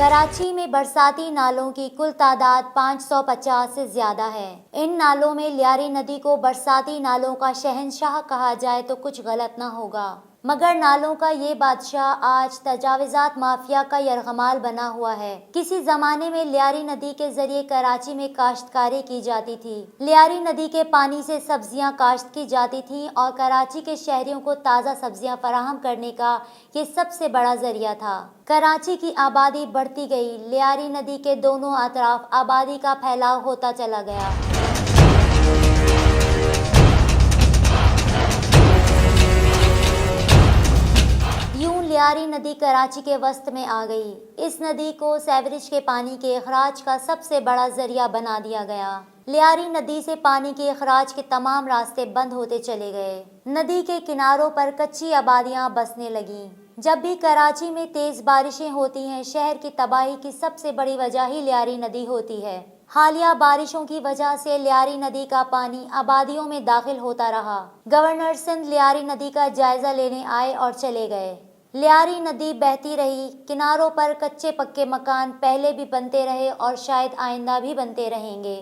कराची में बरसाती नालों की कुल तादाद 550 से ज्यादा है। इन नालों में लियारी नदी को बरसाती नालों का शहंशाह कहा जाए तो कुछ गलत न होगा, मगर नालों का ये बादशाह आज तजावुज़ात माफिया का यरगमाल बना हुआ है। किसी जमाने में लियारी नदी के जरिए कराची में काश्तकारी की जाती थी। लियारी नदी के पानी से सब्जियां काश्त की जाती थी और कराची के शहरियों को ताज़ा सब्जियां फराहम करने का ये सबसे बड़ा जरिया था। कराची की आबादी बढ़ती गई, लियारी नदी के दोनों अतराफ आबादी का फैलाव होता चला गया। लियारी नदी कराची के वस्त में आ गई। इस नदी को सीवरेज के पानी के अखराज का सबसे बड़ा जरिया बना दिया गया। लियारी नदी से पानी के अखराज के तमाम रास्ते बंद होते चले गए। नदी के किनारों पर कच्ची आबादियां बसने लगीं। जब भी कराची में तेज बारिशें होती हैं, शहर की तबाही की सबसे बड़ी वजह ही लियारी नदी होती है। हालिया बारिशों की वजह से लियारी नदी का पानी आबादियों में दाखिल होता रहा। गवर्नर सिंध लियारी नदी का जायजा लेने आए और चले गए। लियारी नदी बहती रही, किनारों पर कच्चे पक्के मकान पहले भी बनते रहे और शायद आइंदा भी बनते रहेंगे।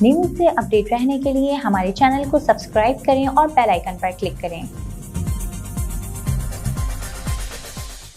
न्यूज़ से अपडेट रहने के लिए हमारे चैनल को सब्सक्राइब करें और बेल आइकन पर क्लिक करें।